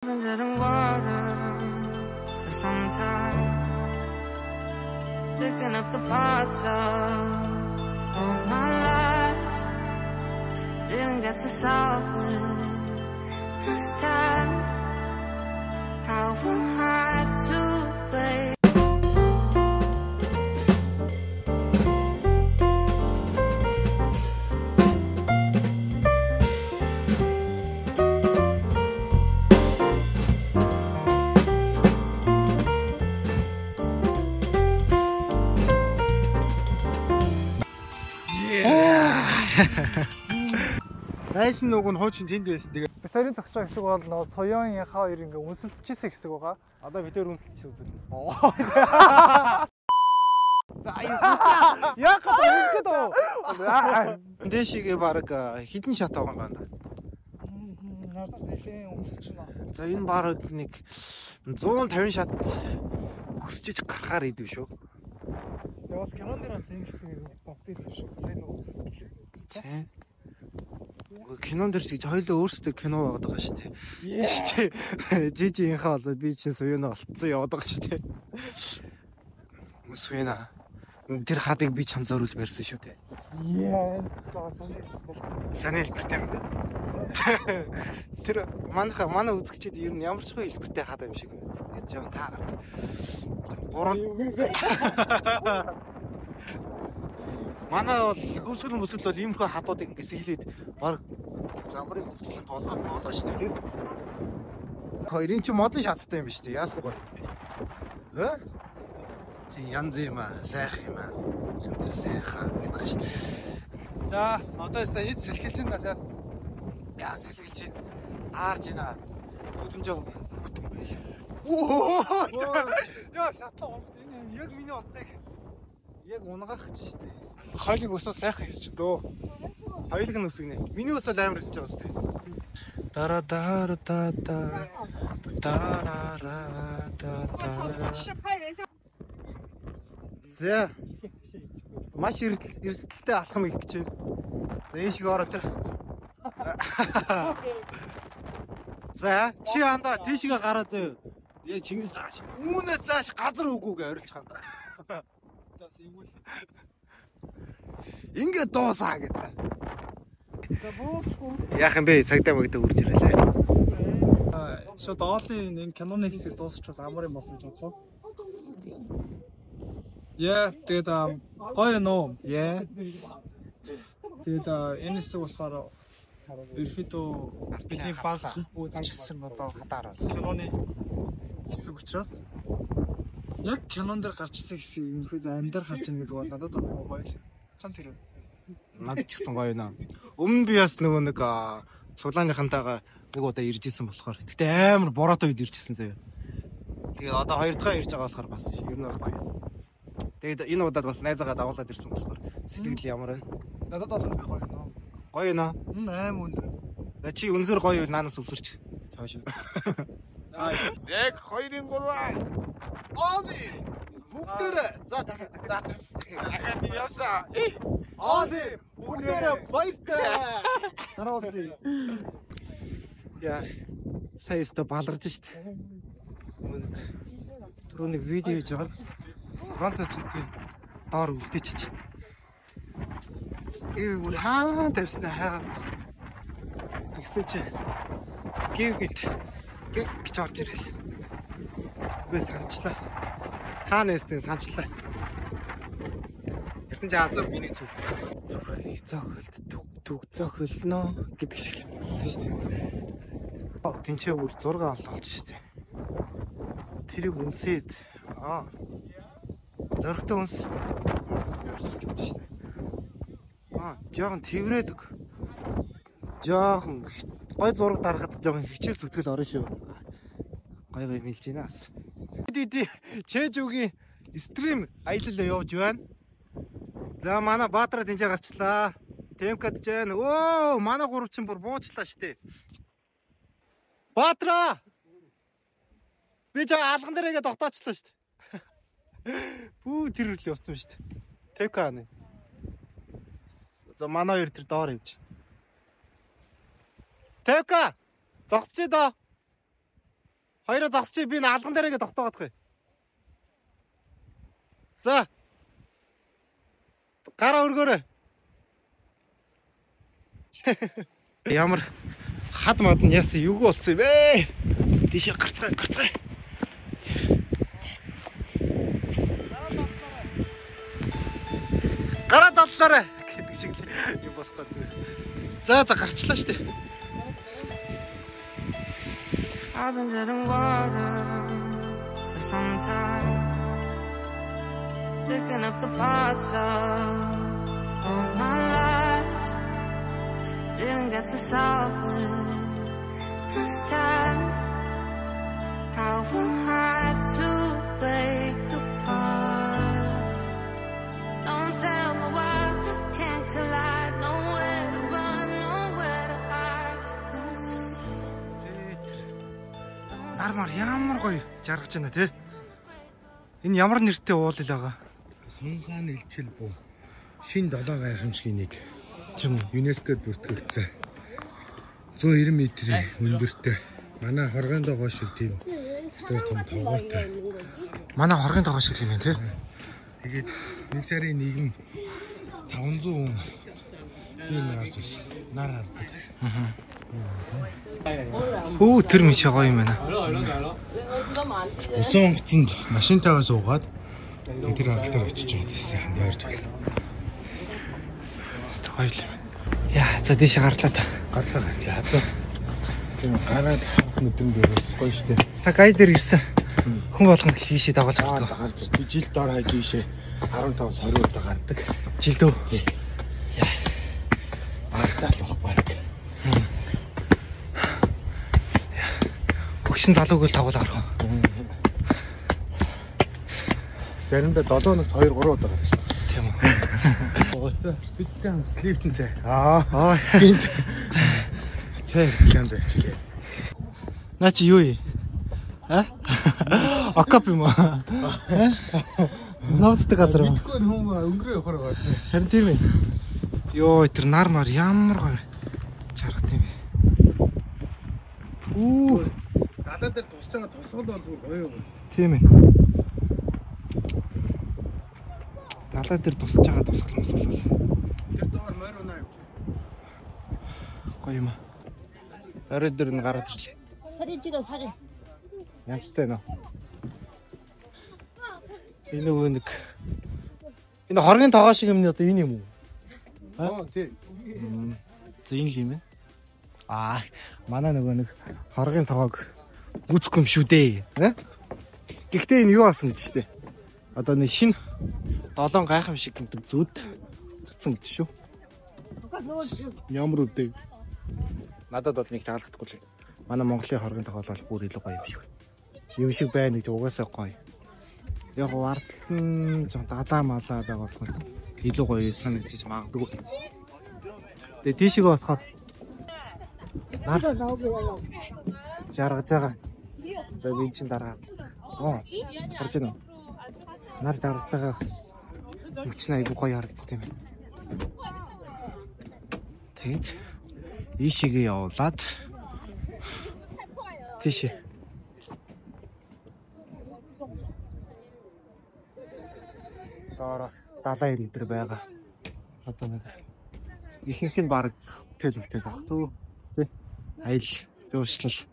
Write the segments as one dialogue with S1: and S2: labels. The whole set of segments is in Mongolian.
S1: Under the water for some time, picking up the parts of all my life. Didn't get to solve it this time. How am I to blame?
S2: Найс нүг нь хуучин тэнд байсан. Тэгээд батарейн зогсож байгаа хэсэг бол нөө соёоны хоёр ингээ үнсэлтчихсэн хэсэг байгаа. Одоо бид тээр үнсэлтчихсэн үү? За яа гэдэг үү? Дэшигээ баг хідэн шат байгаа юм байна. Наадаас нэлээд үнсэлж байна. За энэ баг нэг 150 шат өсчиж гарахаар идэв шүү. Яваас кинон дээр бас энэ хэсэг богдсон шүү. Сайн уу? Тийм. Кинон дээр ч хоёулаа өөрсдөө кино байгаад байгаа шүү дээ. Жижигийнхаа бол би чинь суйнаа олцсон яваад байгаа шүү дээ. Суйнаа. Тэр хадыг би чам зориулж барьсан шүү дээ. Яа, санаа хэлбэртэй юм дээ. Тэр манай үзэгчид ер нь ямар ч хөө хэлбэртэй хад юм шиг ярьж байгаа та. Манай бол хөвсгөл бол иймэрхүү хадуудыг ингээс хийлээд баг замрыг үзэсгэлэн болгоо шүү дээ. Хоёрын ч модон шаттай юм биш үү? Яасан гоё. Чи янз юм аа, сайх юм аа. Янз сайхан гэдэг шүү дээ. За, одоо эцэст салхилж байна та. Яа, салхилж байна. Аарж байна. Хөдөлмжөө хөтөн байш. Яа, шатлаа онгоц энэ яг миний утсыг яг унгаах гэж шүү дээ. Хойлыг өсөө сайхан хийсч дөө. Хоёулыг нь өсгөнэ. Миний өсөө амар хийсч байгаа шүү дээ. Дара дара да да. Дара да да. За. Маш эрсдэлтэй алхам хийх гэж байна. За энэ шиг ороод. За, чи андаа тийшгээ гараа зөө. Яг Чингис хаан шиг. Үүнээс цааш газар үгүйгээ орилж хандаа. Ингээд дуусаа гэсэн. Яах юм бэ? Цагдаа мэгдээ үрж ирэлээ. Шууд оолын энэ киноны хэсгээс дуусчих бол амар юм болох гэж бодсон. Яа, тэгээд гоё нөө. Яа. Тэгээд энэ хэсэг болохоор ерөөхдөө бидний баг үзчихсэн одоо хадаар киноны хэсэг учраас яг кинон дээр гарч ирсэн хэсэг ерөөхдөө амьдаар гарч ийн гэдэг бол надад гоё л. Чам тэр. Надад ч гэсэн гоё наа. Өмнө би бас нөгөө нэг цуглааныхантайгаа нэг удаа ирж исэн болохоор. Гэтэ амар бороотой үед ирж исэн заяа. Тэгээд одоо хоёр дахь ирж байгаа болохоор бас ер нь гоё. Тэгээд энэ удаад бас найзаагаа дагуулад ирсэн болохоор сэтгэл ямар байна? Надад бол гоё наа. Гоё наа. Аим өндөр. Чи үнэхээр гоё юу наанаас өвсөрч. Чааш. Яг 2-3 Оли бүгдээрээ за дахиад явсаа. Оли бүгдээрээ баяртай. Дараалцъя. Яа, саяста баларж шít. Түрүүний видео хийж байгаа. Фронтоо цэвгүй доор үлдээчих. Эвгүй хаан тавьсан хайгаад. Тэгсэн чи гівгэт гэж орж ирэл. Үгүй санчлаа. Хаанаас санчлаа. Гэсэн чи азар миний зүг. Зүрхний зохилт түг зохилно гэдэг шиг байна шүү дээ. Тинчээ бүр 6 олж шүү дээ. Тэрийг үнсээд зөрөгтэй үнс ярьж байна шүү дээ. Жоохон тэрвэрэдэг. Жоохон гой зураг дарахад жоохон хичээл зүтгэл орно шүү. Гой мэлж байна бас. Чэжүүгийн стрим аялал явуулж байна. За манай Баатараа тэнцээ гарчлаа. Темкад ч байна. Өө, манай гуравчин бүр буучлаа штэ. Баатараа. Би ч алган дээрээ тогтоочлаа штэ. Бүү тэр үл явцсан штэ. Темка нэ. За манай хоёр тэр доор явж байна. Темка. Зогсчээ доо.
S3: Хоёроо зогсчих би алган дээр ингээд тогтоогоох юм. За. Гараа өргөөрэй. Ямар хад мод нь яасан юу болсон юм бэ? Тийш гарцгаа. Гараа дотлоорой гэдэг шиг юм болох гэдэг. За гарчлаа штэ.
S1: I've been dead in water for some time, picking up the parts of all my life. Didn't get to solve it this time. How we had to break apart. Don't tell me why we can't collide. Nowhere to run, nowhere to hide.
S3: Нармар ямар гоё жаргаж байна те. Энэ ямар нэртэй уул ил байгаа.
S4: Сонсаан илчил буу. Шин 7 гайхамшигын нэг.
S3: Тийм үү.
S4: ЮНЕСКОд бүртгэгдсэн. 190 метрийн өндөртэй. Манай хоргоон догоо шиг тийм дотор том тогоотой.
S3: Манай хоргын тогоо шиг юм байна те.
S4: Тэгээд нэг сарын нэгэн 500 хүн тийм гарч ирсэн. Нар хардаг.
S3: Өө тэр миш гоё юм байна.
S4: Усан онгоцонд машинтайгаа суугаад тэр хангалтаар очиж байгаа гэсэн дайрч байна.
S3: Гоё юм. Яа, за дээш гарлаа та.
S4: Гарлаа. Тийм гараад нүдэн дээрээс гоё штэ.
S3: Та гай дээр ирсэн. Хүн болгон хийшээ дагуулж
S4: байгаа. Гарч би жил дор хаяж ийшээ 15-20 удаа гардаг.
S3: Жилдөө.
S4: Тий. Яа. Артаал واخбай.
S3: Хөгшин залууг л дагуул гарах.
S4: Заримдаа 7 хоногт 2-3 удаа гарах.
S3: Тийм үү.
S4: Уутай бидтэй слиптэн цай.
S3: Гинт.
S4: Цай гинд очилээ.
S3: Наа чи юу юм? Окоп юм уу? Навддаг газар юм.
S4: Мэдгүй хүн өнгөрөө явахаар байгаас.
S3: Харин тийм ээ. Йоо, тэр нармар ямар гоё чаргат юм бэ? Пүү.
S4: Далаа дээр тусч байгаа тусгал бол бүр гоё юм байна.
S3: Тийм ээ. Далаа дээр тусч байгаа тусгал мос бол.
S4: Тэр доор морь унаа юм.
S3: Гоё юм аа. Орой дээр нь гараад ирлээ.
S5: 사진 찍어 사진.
S3: Янзтай нөө. Энэ нөгөө нэг энэ хоргийн тогоо шиг юм одоо энэ юм уу?
S4: Тийм.
S3: За энэ л юм байна. Манай нөгөө нэг хоргийн тоогоог гүцэхгүй юм шүү дээ. Гэхдээ энэ юу асан гэж штэ. Одоо нэг шинэ 7 гайхамшиг гэдэг зүйлд утсан гэж шүү. Ямар үдээ. Надад бол нэг таалагдахгүй л. Манай Монголын хоргийн тоогоо бол бүр илүү гоё юм шиг байна. Юм шиг байна гэж угаасаа гоё. Яг вартал нь жоо далаа малаа байгаа бол илүү гоё санагдчих магадгүй. Тэгээ тийшээ болоход нар жаргаж байгаа. За би чинь дараа. Гарч ийн. Нар жаргаж байгаа. Өчнө айгу гоё харагдсан юм байна. Тэгээд ийшээгээ явуулаад тийшээ. Дараа далаа ирдэр байгаа. Одоо нэг ихэнх нь баг тэл үтэй баг түү. Тэ. Айл зөөшлөл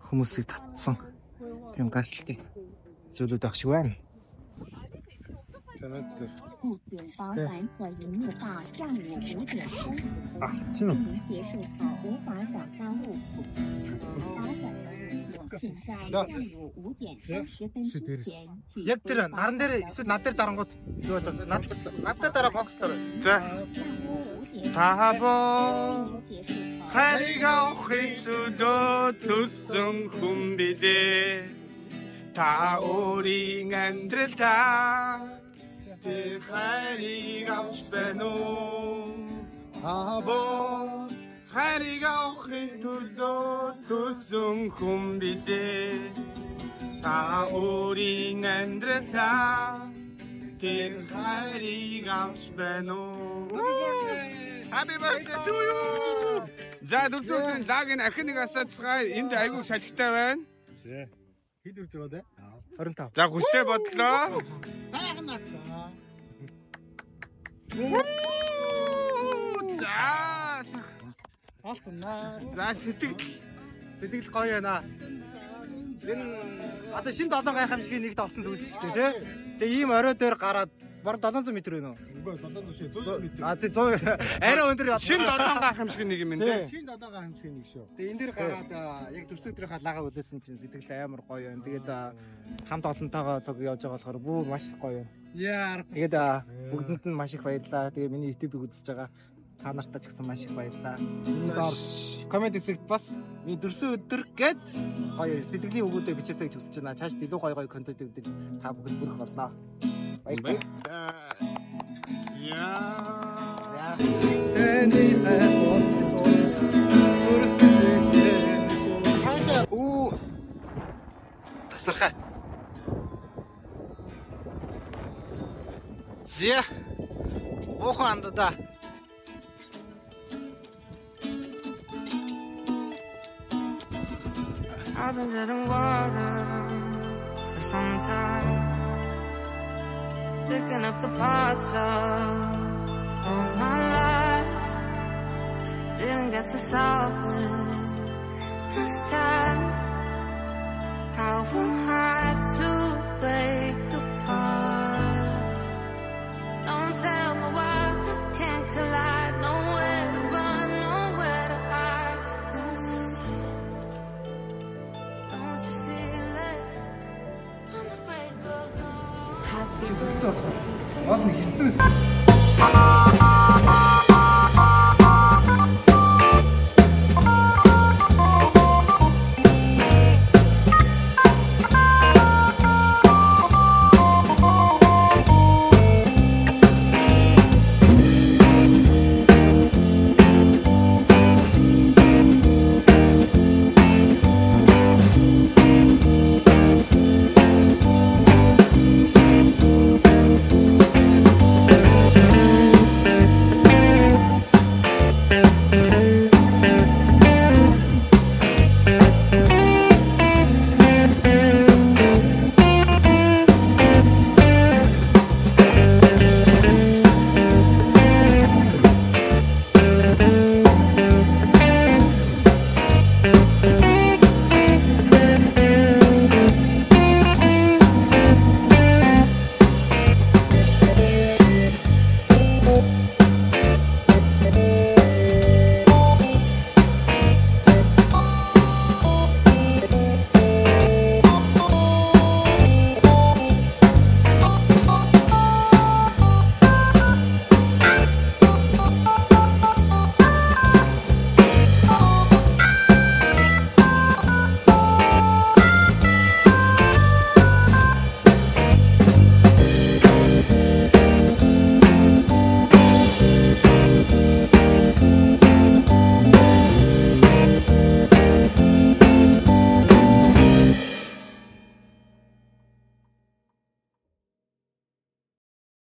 S3: хүмүүсийг татсан. Тийм галттай зүйлүүд ах шиг байна.
S5: 付损保管可营业到上午5点钟。
S3: 진짜.
S5: 您结束后无法找到入库。保管的请在上午5点30分之前。
S3: Яг тэр наран дээр эсвэл над дээр дарангууд юу болж байна? Над дээр дараа бокслоор. За. Тахабо. Харига охин зүдөө төсөн хүн билээ. Та өөрийн амьдралдаа тэр хайрыг авч байна уу? Тахабо. Харига охин төлөө төсөн хүн билээ. Та өөрийн амьдралдаа тэр хайрыг авч байна уу? Happy birthday to you! За дөрөвдүгээр дагийн ахныг асаацгаа энд айгүй салхитай байна.
S4: Хэд үрж байгаа дээ?
S3: 25.
S6: За хүсээ бодлоо.
S4: Сайхан насаа.
S6: За
S3: Алтнаа.
S6: за
S3: Сэтгэл гоё байна. Энэ одоо шинэ 7 гайхамшигын нэгт орсон зүйл шүү дээ, тий? Тэгээ ийм орой дээр гараад бараг 700 м байна уу?
S4: Үгүй 700 100 м.
S3: А тий 100 арай өндөр
S6: шин 7 гайхамшиг нэг юм байна.
S4: Шинэ 7 гайхамшиг нэг шүү.
S3: Тэгээ энэ дээр гараад яг төрсөн өдрийнхаа лагаа үлээсэн чинь сэтгэл амар гоё юм. Тэгээд хамт олонтойгоо цог явж байгаа болохоор бүр маш их гоё юм.
S2: Яар.
S3: Тэгээд бүгдэнд нь маш их баярлалаа. Тэгээ миний YouTube-ийг үзэж байгаа та нартаа ч гэсэн маш их баярлалаа. Миний доор коммент хэсэгт бас миний төрсөн өдөр гэд гоё сэтгэлийн өгүүлбэр бичээсэй гэж хүсэж байна. Чааш илүү гоё гоё контентуудыг та бүхэнд бүрэх болноо. Баярлалаа. Оо. Тасархаа. Зя. Охонд да.
S1: I've been treading water for some time, picking up the parts of all my life. Didn't get to solve it this time. How we had to break apart. Don't tell me why we can't collide. Nowhere to run, nowhere to hide. Don't you feel it? Don't you feel it? On the break of dawn. Happy
S3: Гол нь хэцүү.